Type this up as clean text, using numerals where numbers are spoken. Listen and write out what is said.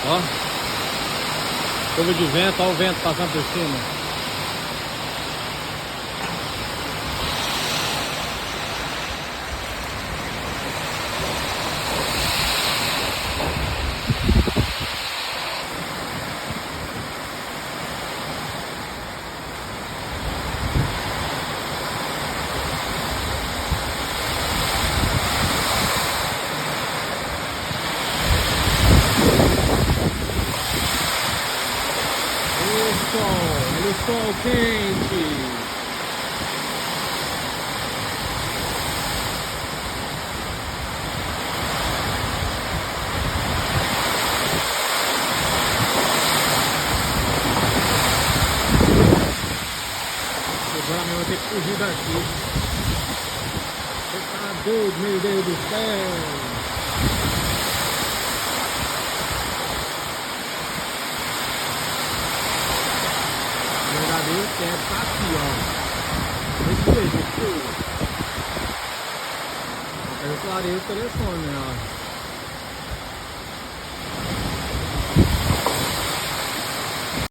Ó. Curva de vento, ó o vento passando por cima. Olha o sol quente. Agora eu vou ter que fugir daqui. Você tá doido, meu Deus do céu. O verdadeiro teto tá aqui, ó. Desse jeito, aqui. Eu clarei o telefone, né, ó.